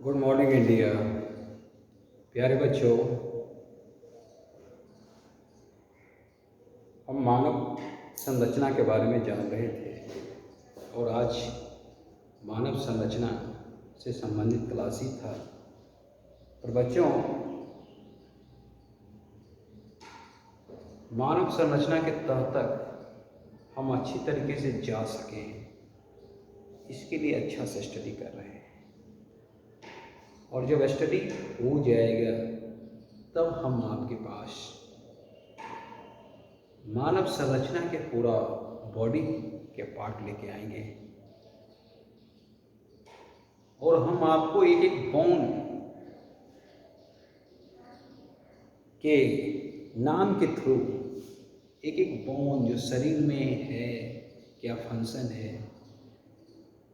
Good morning India. प्यारे बच्चों, हम मानव संरचना के बारे में जान रहे थे और आज मानव संरचना से संबंधित क्लास ही था। पर बच्चों, मानव संरचना के तह तक हम अच्छी तरीके से जा सकें, इसके लिए अच्छा से स्टडी कर रहे हैं। और जब स्टडी हो जाएगा तब हम आपके पास मानव संरचना के पूरा बॉडी के पार्ट लेके आएंगे और हम आपको एक एक बोन के नाम के थ्रू एक एक बोन जो शरीर में है, क्या फंक्शन है,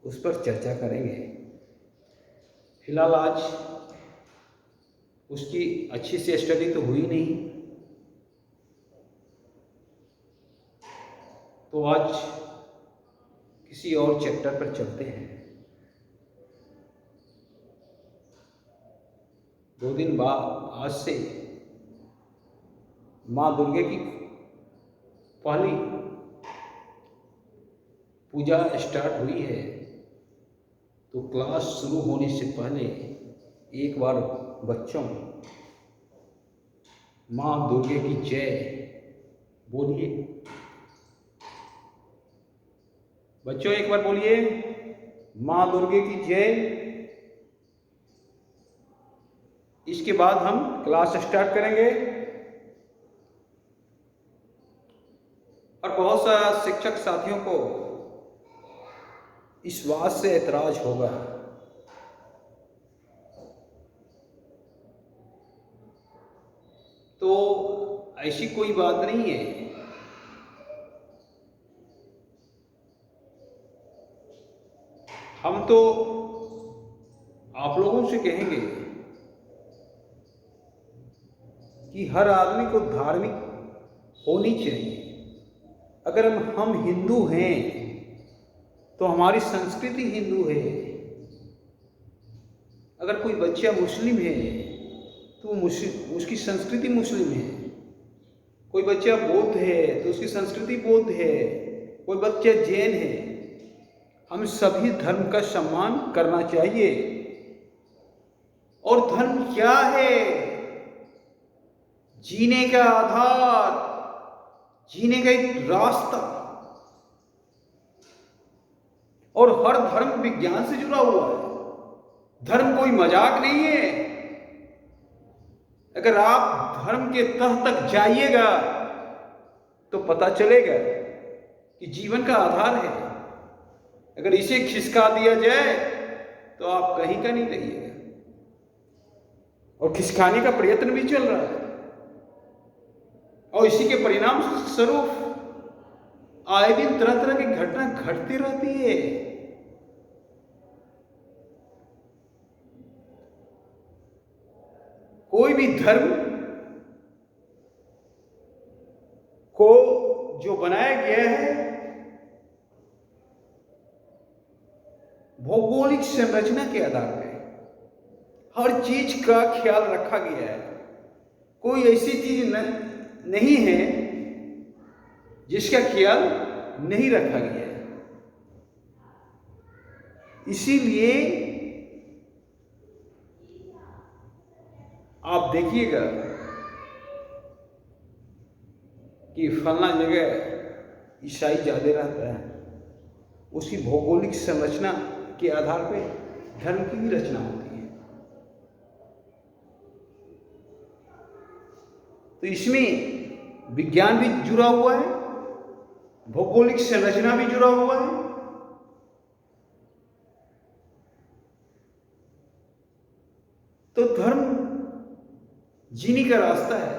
उस पर चर्चा करेंगे। फिलहाल आज उसकी अच्छी से स्टडी तो हुई नहीं, तो आज किसी और चैप्टर पर चलते हैं। 2 दिन बाद आज से माँ दुर्गा की पहली पूजा स्टार्ट हुई है, तो क्लास शुरू होने से पहले एक बार बच्चों माँ दुर्गा की जय बोलिए। बच्चों एक बार बोलिए, माँ दुर्गा की जय। इसके बाद हम क्लास स्टार्ट करेंगे। और बहुत सारा शिक्षक साथियों को इस बात से ऐतराज होगा तो ऐसी कोई बात नहीं है। हम तो आप लोगों से कहेंगे कि हर आदमी को धार्मिक होनी चाहिए। अगर हम हिंदू हैं तो हमारी संस्कृति हिंदू है। अगर कोई बच्चा मुस्लिम है तो उसकी संस्कृति मुस्लिम है। कोई बच्चा बौद्ध है तो उसकी संस्कृति बौद्ध है। कोई बच्चा जैन है। हम सभी धर्म का सम्मान करना चाहिए। और धर्म क्या है? जीने का आधार, जीने का एक रास्ता। और हर धर्म विज्ञान से जुड़ा हुआ है। धर्म कोई मजाक नहीं है। अगर आप धर्म के तह तक जाइएगा तो पता चलेगा कि जीवन का आधार है। अगर इसे खिसका दिया जाए तो आप कहीं का नहीं रहिएगा। और खिसकाने का प्रयत्न भी चल रहा है और इसी के परिणाम स्वरूप आए दिन तरह तरह की घटना घटती रहती है। कोई भी धर्म को जो बनाया गया है भौगोलिक संरचना के आधार पर हर चीज का ख्याल रखा गया है। कोई ऐसी चीज नहीं है जिसका ख्याल नहीं रखा गया है। इसीलिए आप देखिएगा कि फलना जगह ईसाई ज्यादा रहता है। उसकी भौगोलिक संरचना के आधार पर धर्म की भी रचना होती है। तो इसमें विज्ञान भी जुड़ा हुआ है, भौगोलिक संरचना भी जुड़ा हुआ है। तो धर्म जीने का रास्ता है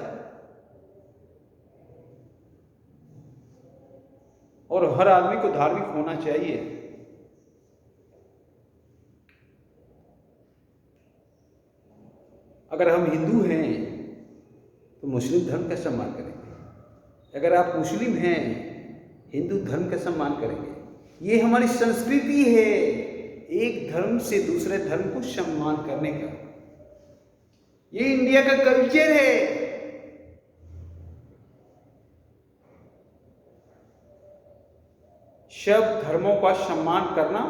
और हर आदमी को धार्मिक होना चाहिए। अगर हम हिंदू हैं तो मुस्लिम धर्म का सम्मान करेंगे। अगर आप मुस्लिम हैं, हिंदू धर्म का सम्मान करेंगे। ये हमारी संस्कृति है, एक धर्म से दूसरे धर्म को सम्मान करने का, ये इंडिया का कल्चर है। सब धर्मों का सम्मान करना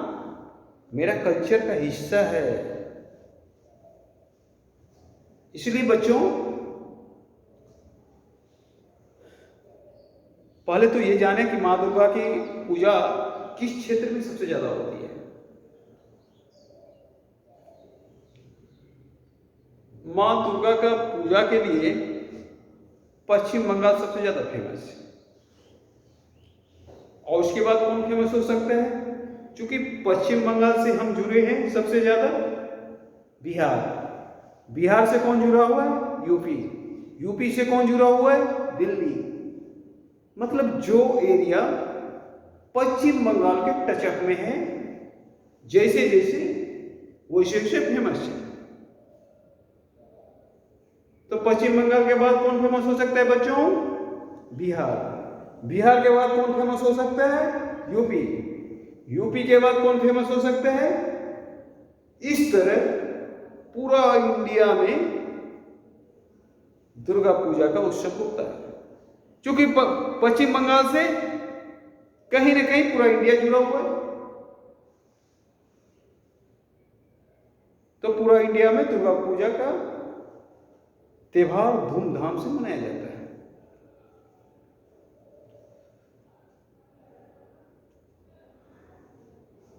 मेरा कल्चर का हिस्सा है। इसलिए बच्चों, पहले तो ये जाने कि माँ दुर्गा की पूजा किस क्षेत्र में सबसे ज्यादा होती है। माँ दुर्गा का पूजा के लिए पश्चिम बंगाल सबसे ज्यादा फेमस है। और उसके बाद कौन फेमस हो सकता है? क्योंकि पश्चिम बंगाल से हम जुड़े हैं सबसे ज्यादा बिहार। बिहार से कौन जुड़ा हुआ है? यूपी। यूपी से कौन जुड़ा हुआ है? दिल्ली। मतलब जो एरिया पश्चिम बंगाल के टचअप में है, जैसे जैसे वैसे वैसे फेमस है। तो पश्चिम बंगाल के बाद कौन फेमस हो सकता है बच्चों? बिहार। बिहार के बाद कौन फेमस हो सकता है? यूपी। यूपी के बाद कौन फेमस हो सकता है? इस तरह पूरा इंडिया में दुर्गा पूजा का उत्सव होता है। क्योंकि पश्चिम बंगाल से कहीं ना कहीं पूरा इंडिया जुड़ा हुआ है, तो पूरा इंडिया में दुर्गा पूजा का त्योहार धूमधाम से मनाया जाता है।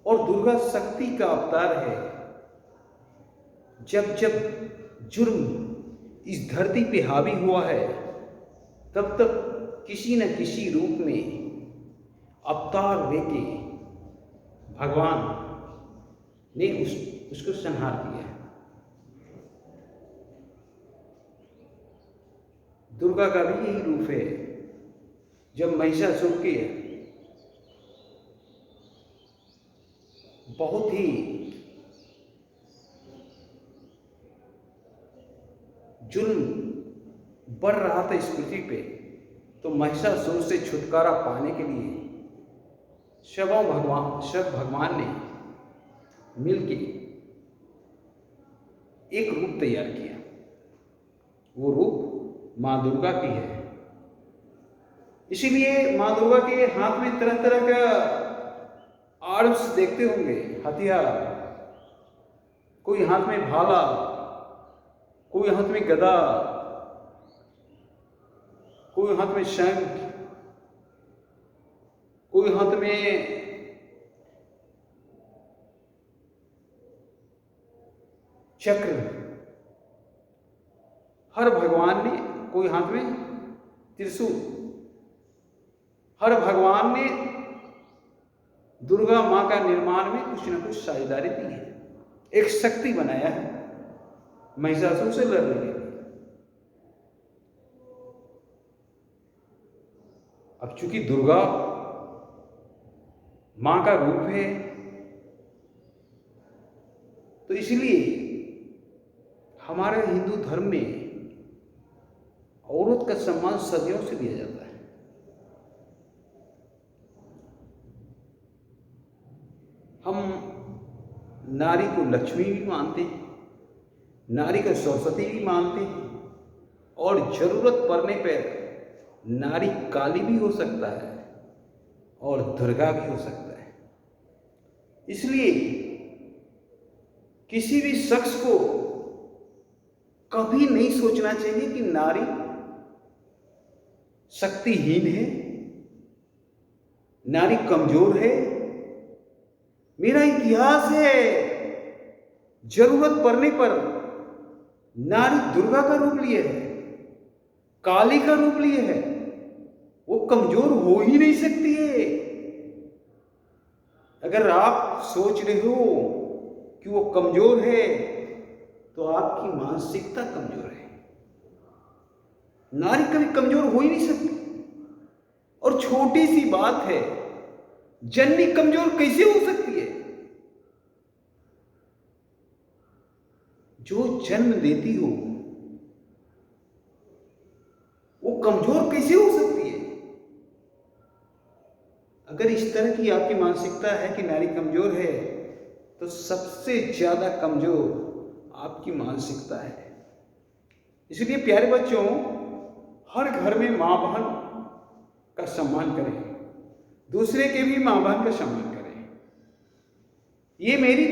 और दुर्गा शक्ति का अवतार है। जब जब जुर्म इस धरती पे हावी हुआ है, तब तब किसी न किसी रूप में अवतार लेके भगवान ने उसको संहार दिया। दुर्गा का भी यही रूप है। जब महिषासुर के बहुत ही जुल्म बढ़ रहा था इस पृथ्वी पे, तो महिषासुर से छुटकारा पाने के लिए सब भगवान ने मिलके एक रूप तैयार किया। वो रूप माँ दुर्गा की है। इसीलिए माँ दुर्गा के हाथ में तरह तरह का आर्म्स देखते होंगे, हथियार। कोई हाथ में भाला, कोई हाथ में गदा, कोई हाथ में शंख, कोई हाथ में चक्र। हर भगवान ने, कोई हाथ में त्रिशूल। हर भगवान ने दुर्गा मां का निर्माण में कुछ न कुछ साझेदारी दी है, एक शक्ति बनाया है महिषासुर से लड़ने के लिए। अब चूंकि दुर्गा मां का रूप है, तो इसलिए हमारे हिंदू धर्म में औरत का सम्मान सदियों से दिया जाता है। हम नारी को लक्ष्मी भी मानते हैं, नारी को सरस्वती भी मानते हैं, और जरूरत पड़ने पर नारी काली भी हो सकता है और दुर्गा भी हो सकता है। इसलिए किसी भी शख्स को कभी नहीं सोचना चाहिए कि नारी शक्तिहीन है, नारी कमजोर है। मेरा इतिहास है, जरूरत पड़ने पर नारी दुर्गा का रूप लिए है, काली का रूप लिए है। वो कमजोर हो ही नहीं सकती है। अगर आप सोच रहे हो कि वो कमजोर है, तो आपकी मानसिकता कमजोर है। नारी कभी कमजोर हो ही नहीं सकती। और छोटी सी बात है, जननी कमजोर कैसे हो सकती है? जो जन्म देती हो वो कमजोर कैसे हो सकती है? अगर इस तरह की आपकी मानसिकता है कि नारी कमजोर है, तो सबसे ज़्यादा कमज़ोर आपकी मानसिकता है। इसलिए प्यारे बच्चों, हर घर में माँ बहन का सम्मान करें, दूसरे के भी माँ बहन का सम्मान करें। ये मेरी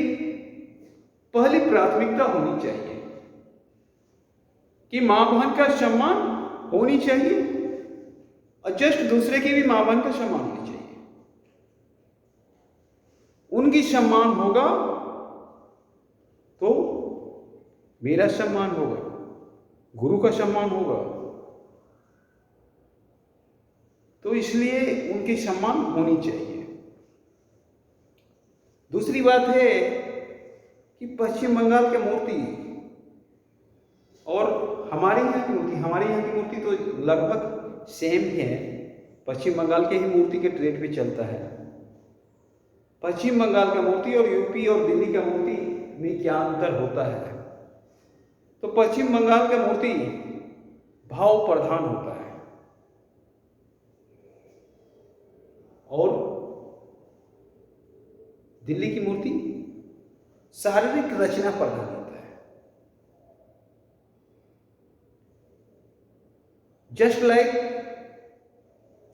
पहली प्राथमिकता होनी चाहिए कि माँ बहन का सम्मान होनी चाहिए और जस्ट दूसरे की भी माँ बहन का सम्मान होनी चाहिए। उनकी सम्मान होगा तो मेरा सम्मान होगा, गुरु का सम्मान होगा। तो इसलिए उनकी सम्मान होनी चाहिए। दूसरी बात है कि पश्चिम बंगाल की मूर्ति और हमारे यहाँ की मूर्ति तो लगभग सेम ही है। पश्चिम बंगाल के ही मूर्ति के ट्रेड पे चलता है। पश्चिम बंगाल का मूर्ति और यूपी और दिल्ली का मूर्ति में क्या अंतर होता है? तो पश्चिम बंगाल का मूर्ति भाव प्रधान होता है और दिल्ली की मूर्ति शारीरिक रचना प्रधान होता है। जस्ट लाइक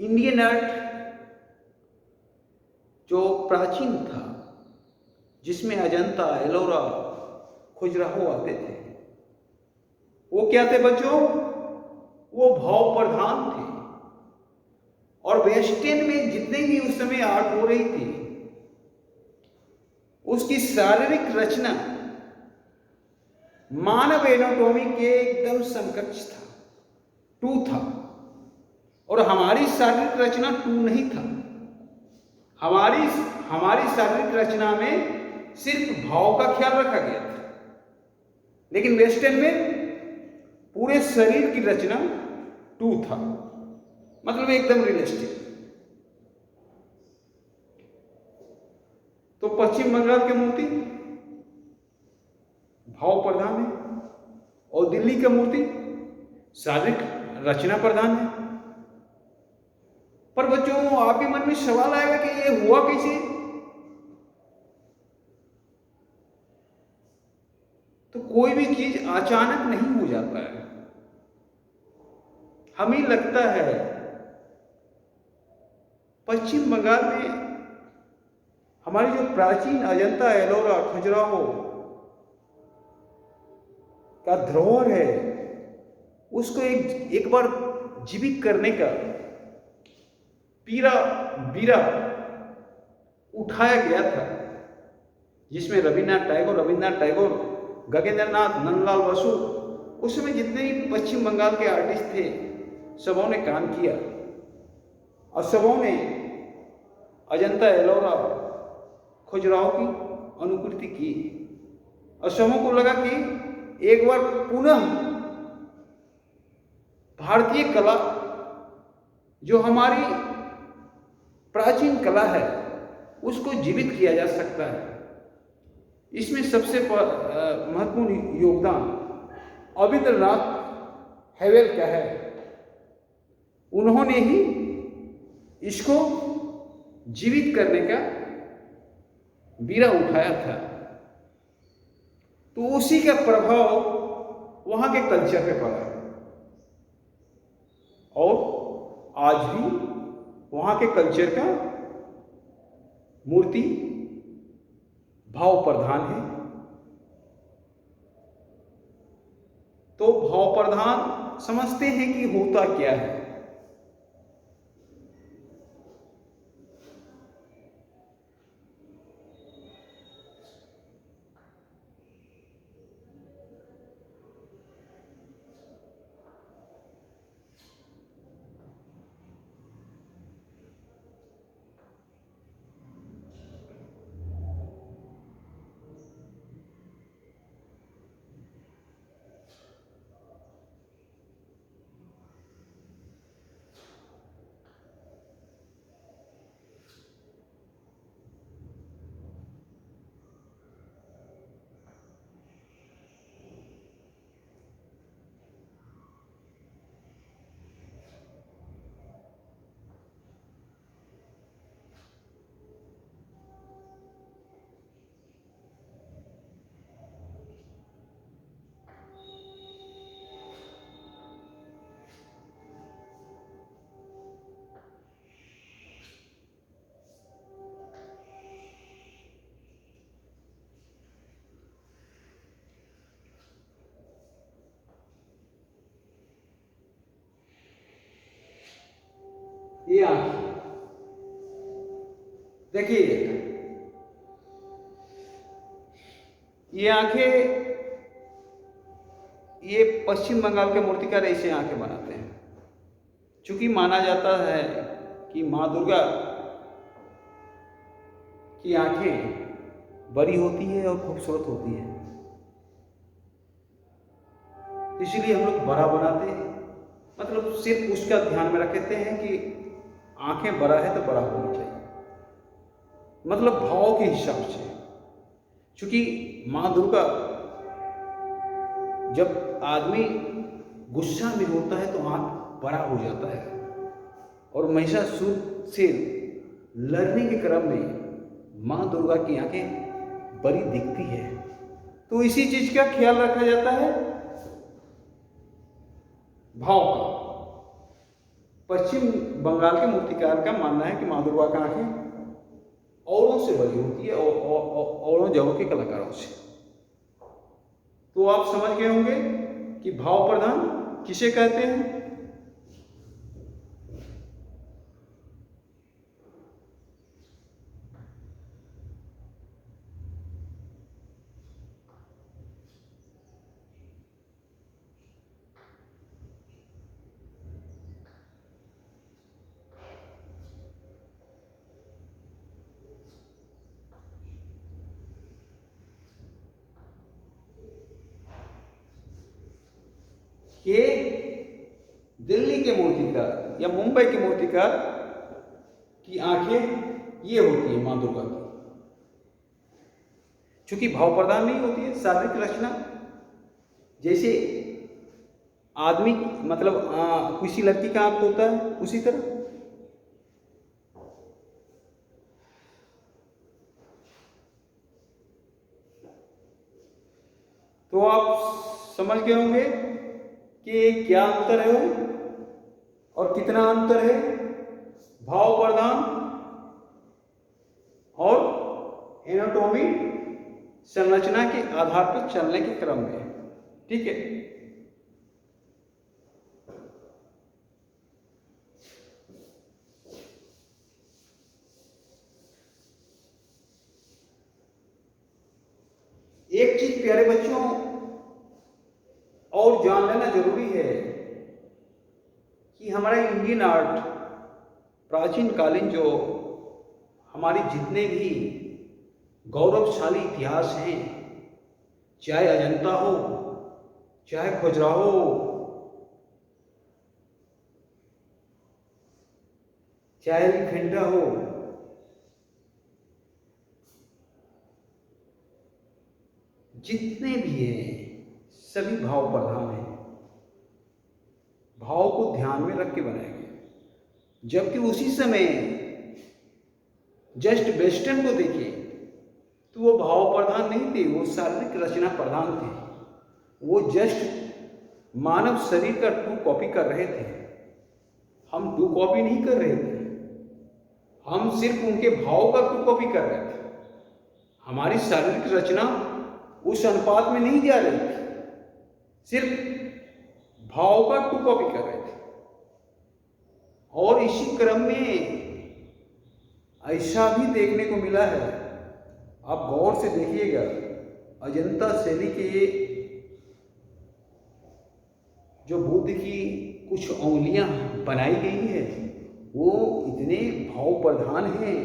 इंडियन आर्ट जो प्राचीन था, जिसमें अजंता, एलोरा, खजुराहो आते थे, वो क्या थे बच्चों? वो भाव प्रधान थे। और वेस्टर्न में जितने भी उस समय आर्ट हो रही थी, उसकी शारीरिक रचना मानव एनाटॉमी के एकदम समकक्ष था, टू था। और हमारी शारीरिक रचना टू नहीं था। हमारी शारीरिक रचना में सिर्फ भाव का ख्याल रखा गया था, लेकिन वेस्टर्न में पूरे शरीर की रचना टू था, मतलब एकदम रियलिस्टिक। तो पश्चिम बंगाल की मूर्ति भाव प्रधान है और दिल्ली की मूर्ति शारीरिक रचना प्रधान है। पर बच्चों, आपके मन में सवाल आएगा कि ये हुआ कैसे? तो कोई भी चीज अचानक नहीं हो जाता है। हमें लगता है पश्चिम बंगाल में हमारी जो प्राचीन अजंता, एलोरा, खजुराहो का धरोहर है, उसको एक बार जीवित करने का बीरा उठाया गया था, जिसमें रविन्द्रनाथ टैगोर, गगनेंद्रनाथ, नंदलाल बसु, उस समय जितने भी पश्चिम बंगाल के आर्टिस्ट थे, सबों ने काम किया और सबों ने अजंता, एलोरा, खजुराहो की अनुकृति की। और सबों को लगा कि एक बार पुनः भारतीय कला, जो हमारी प्राचीन कला है, उसको जीवित किया जा सकता है। इसमें सबसे महत्वपूर्ण योगदान अविंद्रनाथ हैवेल का है। उन्होंने ही इसको जीवित करने का बीड़ा उठाया था। तो उसी का प्रभाव वहां के कल्चर पे पड़ा और आज भी वहां के कल्चर का मूर्ति भाव प्रधान है। तो भाव प्रधान समझते हैं कि होता क्या है। ये आंखें देखिए, ये आंखें, ये पश्चिम बंगाल के मूर्तिकार ऐसे आंखें बनाते हैं। चूंकि माना जाता है कि माँ दुर्गा की आंखें बड़ी होती है और खूबसूरत होती है, इसलिए हम लोग बड़ा बनाते हैं। मतलब सिर्फ उसका ध्यान में रखते हैं कि आंखें बड़ा है तो बड़ा होनी चाहिए, मतलब भाव के हिसाब से। क्योंकि माँ दुर्गा, जब आदमी गुस्सा में होता है तो आंख बड़ा हो जाता है, और महिषासुर से लड़ने के क्रम में माँ दुर्गा की आंखें बड़ी दिखती है। तो इसी चीज का ख्याल रखा जाता है, भाव का। पश्चिम बंगाल के मूर्तिकार का मानना है कि माँ दुर्गा की आंखें औरों से बड़ी होती है, औरों जगहों के कलाकारों से। तो आप समझ गए होंगे कि भाव प्रधान किसे कहते हैं। कि दिल्ली के मूर्तिकार या मुंबई के मूर्तिकार की आंखें ये होती है माँ दुर्गा की, चूंकि भाव प्रधान नहीं होती है। शारीरिक रचना जैसे आदमी, मतलब किसी लड़की का आंख होता है, उसी तरह। तो आप समझ गए होंगे कि क्या अंतर है और कितना अंतर है भाव प्रधान और एनाटॉमी, संरचना के आधार पर चलने के क्रम में। ठीक है, एक चीज प्यारे बच्चों और जान लेना जरूरी है कि हमारा इंडियन आर्ट, प्राचीन कालीन जो हमारी जितने भी गौरवशाली इतिहास हैं, चाहे अजंता हो, चाहे खजुराहो हो, चाहे एलिफेंटा हो, जितने भी हैं सभी भाव प्रधान हैं, भाव को ध्यान में रख के बनाए गए। जबकि उसी समय जस्ट वेस्टर्न को देखिए तो वो भाव प्रधान नहीं थे, वो शारीरिक रचना प्रधान थे। वो जस्ट मानव शरीर का टू कॉपी कर रहे थे, हम टू कॉपी नहीं कर रहे थे, हम सिर्फ उनके भाव का टू कॉपी कर रहे थे। हमारी शारीरिक रचना उस अनुपात में नहीं जा रही थी, सिर्फ भाव का टू कॉपी कर रहे थे। और इसी क्रम में ऐसा भी देखने को मिला है, आप गौर से देखिएगा, अजंता शैली के जो बुद्ध की कुछ उंगलियां बनाई गई है वो इतने भाव प्रधान हैं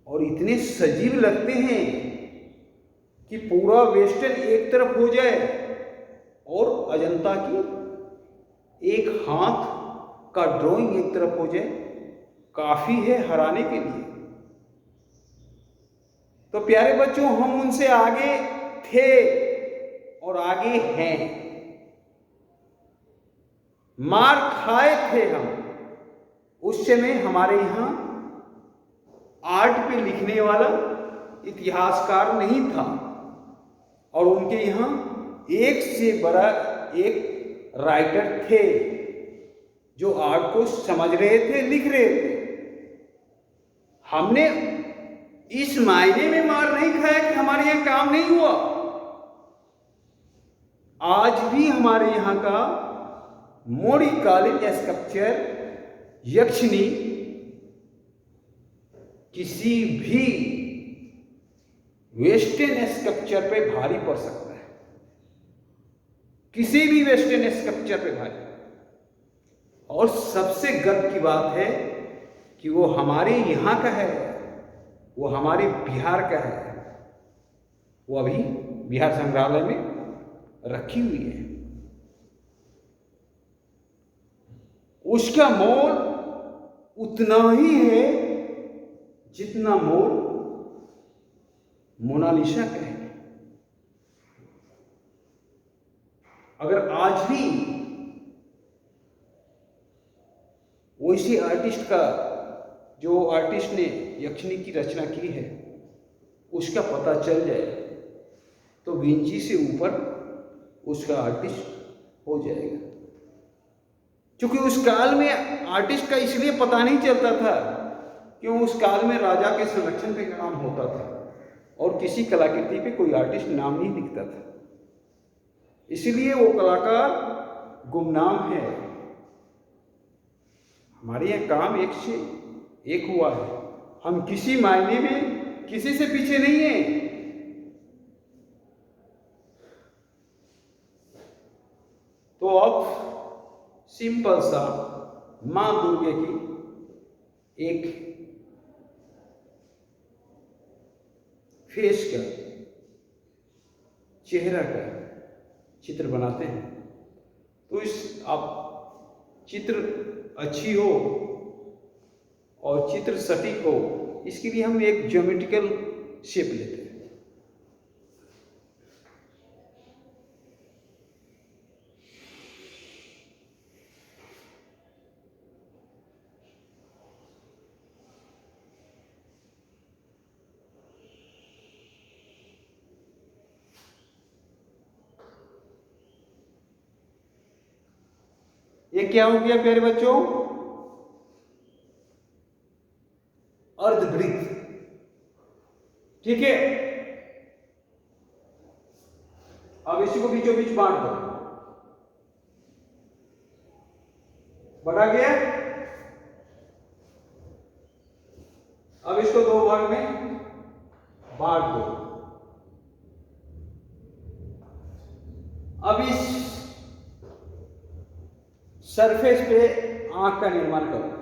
और इतने सजीव लगते हैं कि पूरा वेस्टर्न एक तरफ हो जाए और अजंता की एक हाथ का ड्राइंग एक तरफ हो जाए, काफी है हराने के लिए। तो प्यारे बच्चों, हम उनसे आगे थे और आगे हैं। मार खाए थे हम, उस समय हमारे यहां आर्ट पे लिखने वाला इतिहासकार नहीं था और उनके यहां एक से बड़ा एक राइटर थे जो आर्ट को समझ रहे थे, लिख रहे थे। हमने इस मायने में मार नहीं खाया कि हमारे यहां काम नहीं हुआ। आज भी हमारे यहां का मौर्यकालीन स्कल्पचर यक्षिनी किसी भी वेस्टर्न स्कल्पचर पे भारी पड़ सकता है, किसी भी वेस्टर्न स्कल्पचर पे भारी। और सबसे गर्व की बात है कि वो हमारे यहाँ का है, वो हमारे बिहार का है, वो अभी बिहार संग्रहालय में रखी हुई है। उसका मोल उतना ही है जितना मोल मोनालिसा का है। अगर आज भी वैसे आर्टिस्ट का, जो आर्टिस्ट ने यक्षिनी की रचना की है, उसका पता चल जाए तो विंची से ऊपर उसका आर्टिस्ट हो जाएगा। क्योंकि उस काल में आर्टिस्ट का इसलिए पता नहीं चलता था क्यों उस काल में राजा के संरक्षण पे काम होता था और किसी कलाकृति पे कोई आर्टिस्ट नाम नहीं दिखता था, इसलिए वो कलाकार गुमनाम है। हमारे यहाँ काम एक से एक हुआ है, हम किसी मायने में किसी से पीछे नहीं है। तो अब सिंपल सा मां दुर्गे की एक फेस का, चेहरा का चित्र बनाते हैं। तो इस आप चित्र अच्छी हो और चित्र सटीक हो, इसके लिए हम एक ज्योमेट्रिकल शेप लेते हैं। ये क्या हो गया प्यारे बच्चों? अर्धवृत्त, ठीक है। अब इसी को बीचों बीच बांट दो, बढ़ा गया। अब इसको दो भाग में बांट दो। अब इस सरफेस पे आंख का निर्माण करो।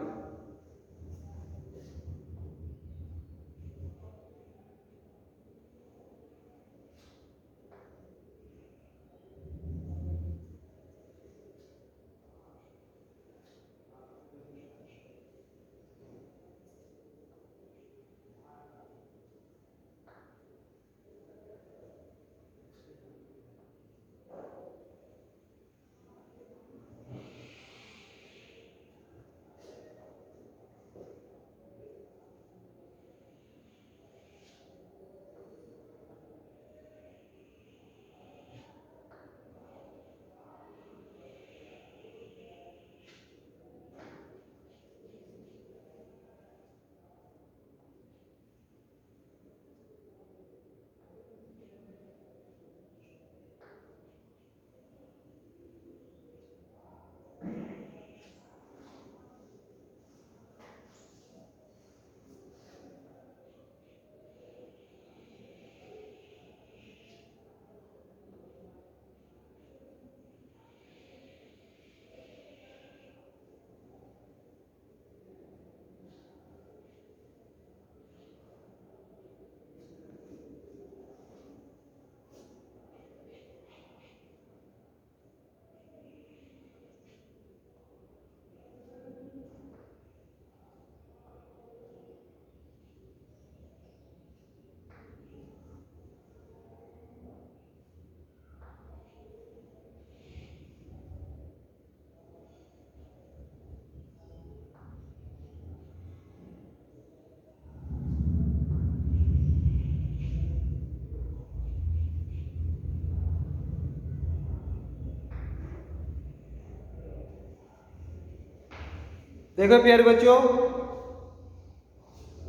देखो प्यारे बच्चों,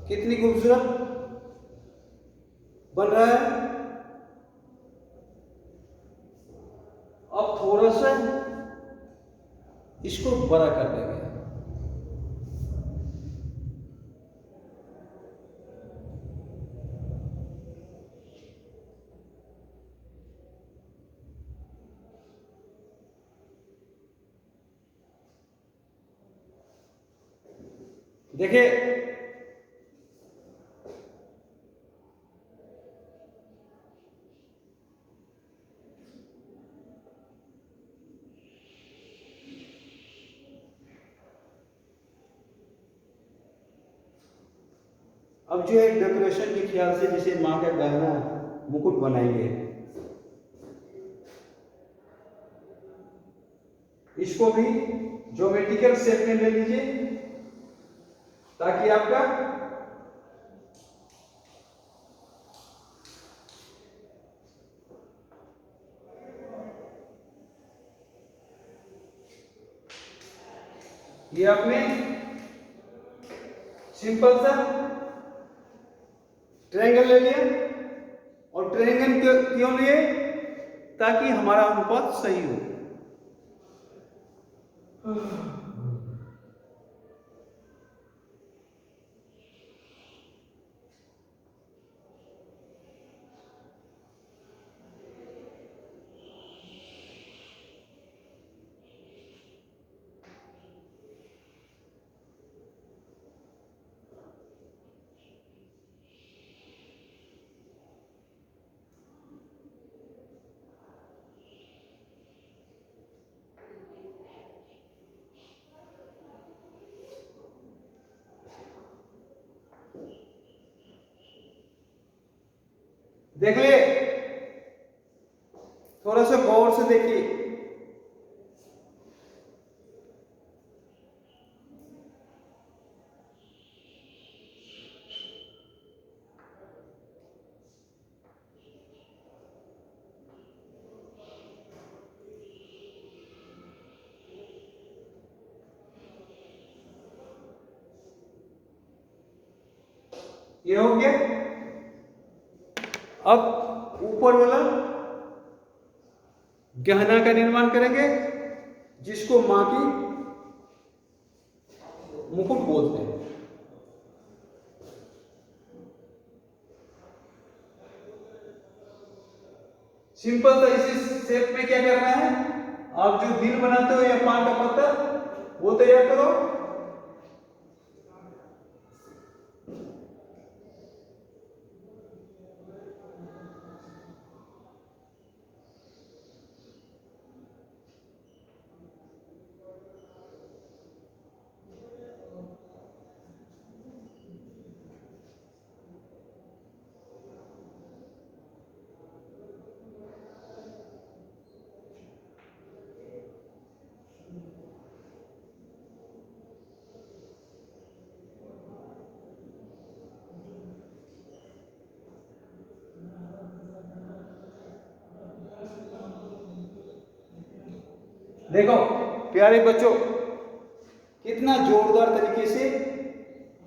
कितनी खूबसूरत बन रहा है। अब थोड़ा सा इसको बड़ा कर देंगे। देखिए, अब जो है डेकोरेशन के ख्याल से जैसे माँ का गहना मुकुट बनाएंगे, इसको भी ज्योमेट्रिकल शेप में ले लीजिए ताकि आपका ये आपने सिंपल सा ट्रायंगल ले लिया। और ट्रायंगल क्यों लिए? ताकि हमारा अनुपात सही हो। देखिए, थोड़ा सा गौर से देखिए। ये हो गया। अब ऊपर वाला गहना का निर्माण करेंगे जिसको मां की मुकुट बोलते हैं। सिंपल सा इसी शेप में क्या करना है, आप जो दिल बनाते हो या पान का पत्ता वो तैयार करो। देखो प्यारे बच्चों, कितना जोरदार तरीके से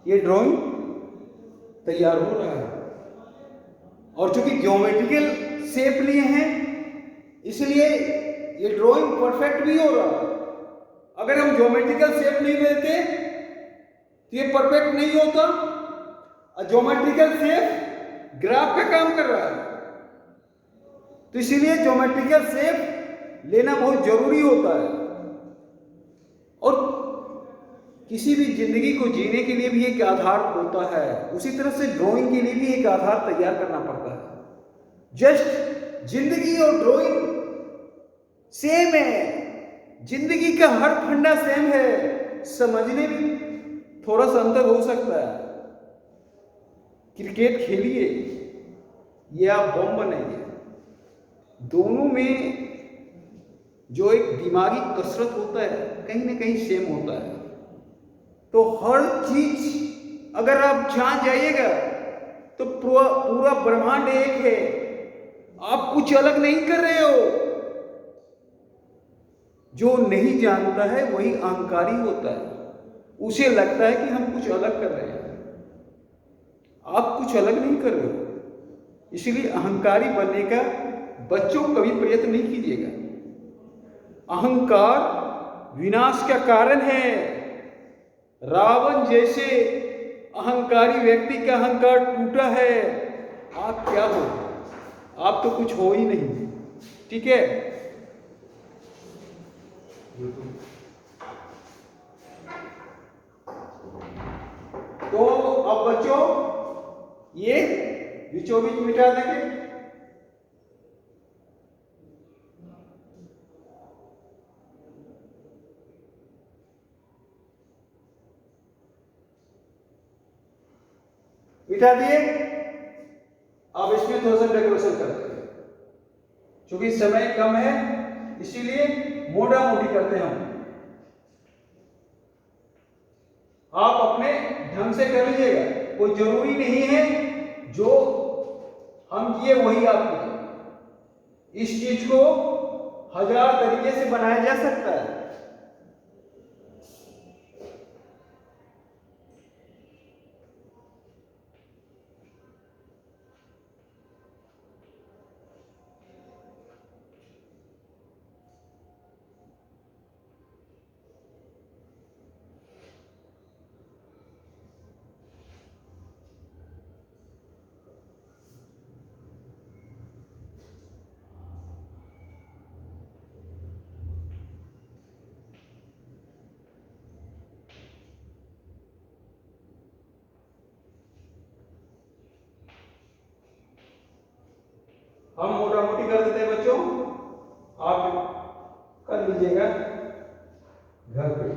ये ड्राइंग तैयार हो रहा है। और चूंकि ज्योमेट्रिकल शेप लिए हैं इसलिए ये ड्राइंग परफेक्ट भी हो रहा है। अगर हम ज्योमेट्रिकल शेप नहीं देते तो ये परफेक्ट नहीं होता। ज्योमेट्रिकल शेप ग्राफ का काम कर रहा है, तो इसीलिए ज्योमेट्रिकल शेप लेना बहुत जरूरी होता है। और किसी भी जिंदगी को जीने के लिए भी एक आधार होता है, उसी तरह से ड्राइंग के लिए भी एक आधार तैयार करना पड़ता है। जस्ट जिंदगी और ड्राइंग सेम है, जिंदगी का हर फंडा सेम है, समझने में थोड़ा सा अंतर हो सकता है। क्रिकेट खेलिए या बम बनाइए, दोनों में जो एक दिमागी कसरत होता है कहीं ना कहीं सेम होता है। तो हर चीज अगर आप जान जाइएगा तो पूरा ब्रह्मांड एक है, आप कुछ अलग नहीं कर रहे हो। जो नहीं जानता है वही अहंकारी होता है, उसे लगता है कि हम कुछ अलग कर रहे हैं। आप कुछ अलग नहीं कर रहे हो, इसलिए अहंकारी बनने का बच्चों को कभी प्रयत्न नहीं कीजिएगा। अहंकार विनाश का कारण है। रावण जैसे अहंकारी व्यक्ति का अहंकार टूटा है। आप क्या हो? आप तो कुछ हो ही नहीं। ठीक है। तो अब बच्चों ये बीचों बीच मिटा देंगे। मिटा दिए। अब इसमें थोड़ा सा डेकोरेशन करते हैं। क्योंकि समय कम है इसीलिए मोटा मोटी करते हैं हम। आप अपने ढंग से कर लीजिएगा। कोई जरूरी नहीं है जो हम किए वही आप कीजिए। इस चीज को 1000 तरीके से बनाया जा सकता है। हम मोटा मोटी कर देते हैं बच्चों। आप कर लीजिएगा घर पे।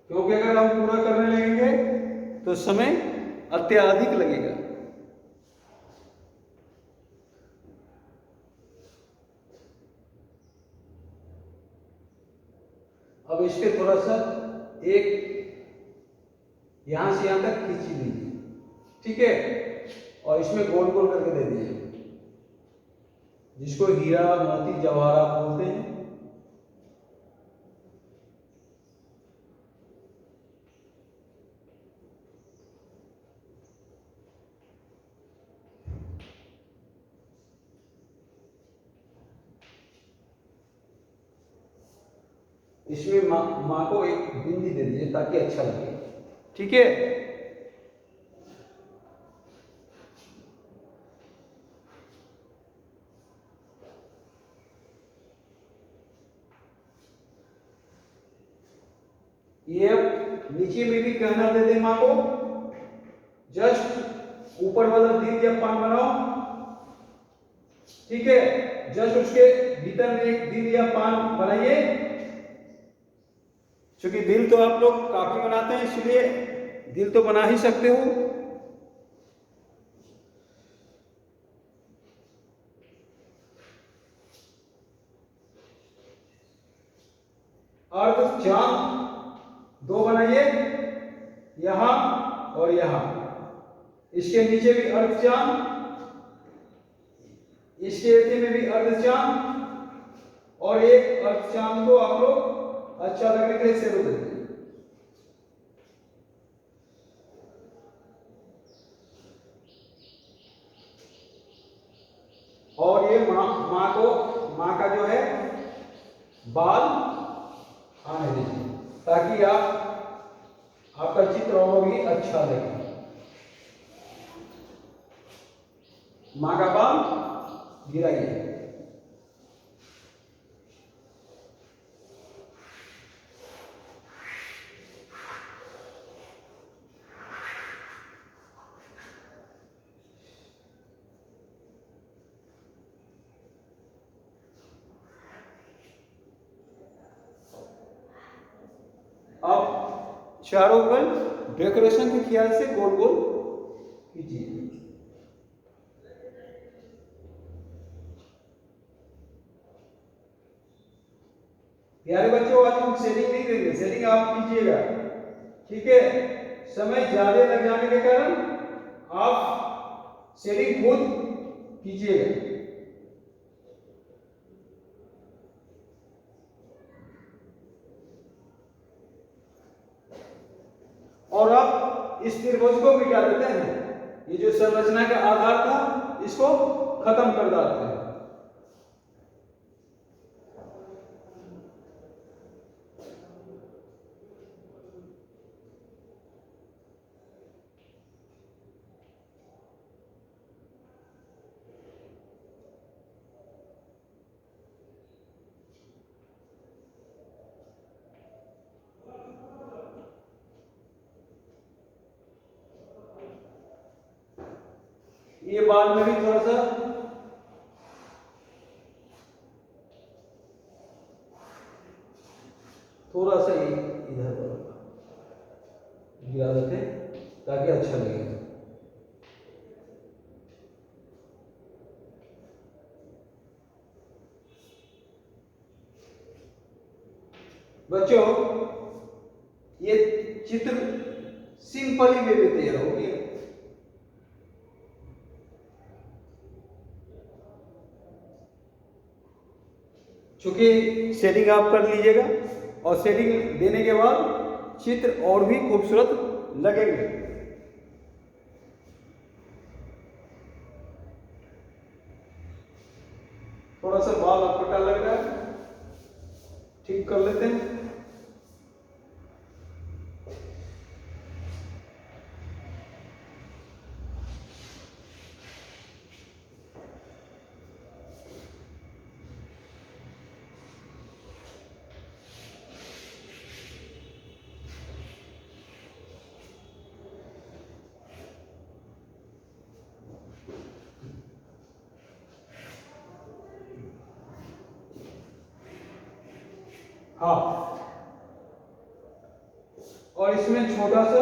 क्योंकि अगर हम पूरा करने लगेंगे तो समय अत्यधिक लगेगा। अब इसके थोड़ा सा एक यहां से यहां तक खींच लीजिए। ठीक है। और इसमें गोल गोल करके दे दीजिए, जिसको हीरा मोती जवाहरात बोलते हैं। इसमें माँ को एक बिंदी दे दीजिए ताकि अच्छा लगे। ठीक है। ये नीचे में भी कहना दे दे माँ को। जस्ट ऊपर वाला दीर्घ या पान बनाओ। ठीक है। जस्ट उसके भीतर में एक दिल या पान बनाइए। क्योंकि दिल तो आप लोग काफी बनाते हैं इसलिए दिल तो बना ही सकते हो। अर्ध चांद 2 बनाइए, यहां और यहां। इसके नीचे भी अर्ध चांद, इसके एथे में भी अर्ध चांद और एक अर्ध चांद को आप लोग अच्छा लगने के लिए शेरो दे दीजिए। और ये माँ का जो है बाल आने दीजिए ताकि आपका चित्र और भी अच्छा लगे। माँ का बाल गिराइए। अब चारों बगल डेकोरेशन के ख्याल से गोल गोल कीजिए। प्यारे बच्चों, आज हम शेडिंग नहीं देंगे, शेडिंग आप कीजिएगा, ठीक है। समय ज्यादा लग जाने के कारण आप शेडिंग खुद कीजिएगा। और आप इस त्रिभुज को मिटा देते हैं, ये जो संरचना का आधार था इसको खत्म कर देते हैं। ये बाद में भी थोड़ा सा ये इधर गिरा देते ताकि अच्छा लगे। बच्चों ये चित्र सिंपली वे में तैयार हो गया। चूंकि शेडिंग आप कर लीजिएगा और शेडिंग देने के बाद चित्र और भी खूबसूरत लगेंगे। थोड़ा सा बाल अटपटा लग रहा है, ठीक कर लेते हैं। हाँ, और इसमें छोटा सा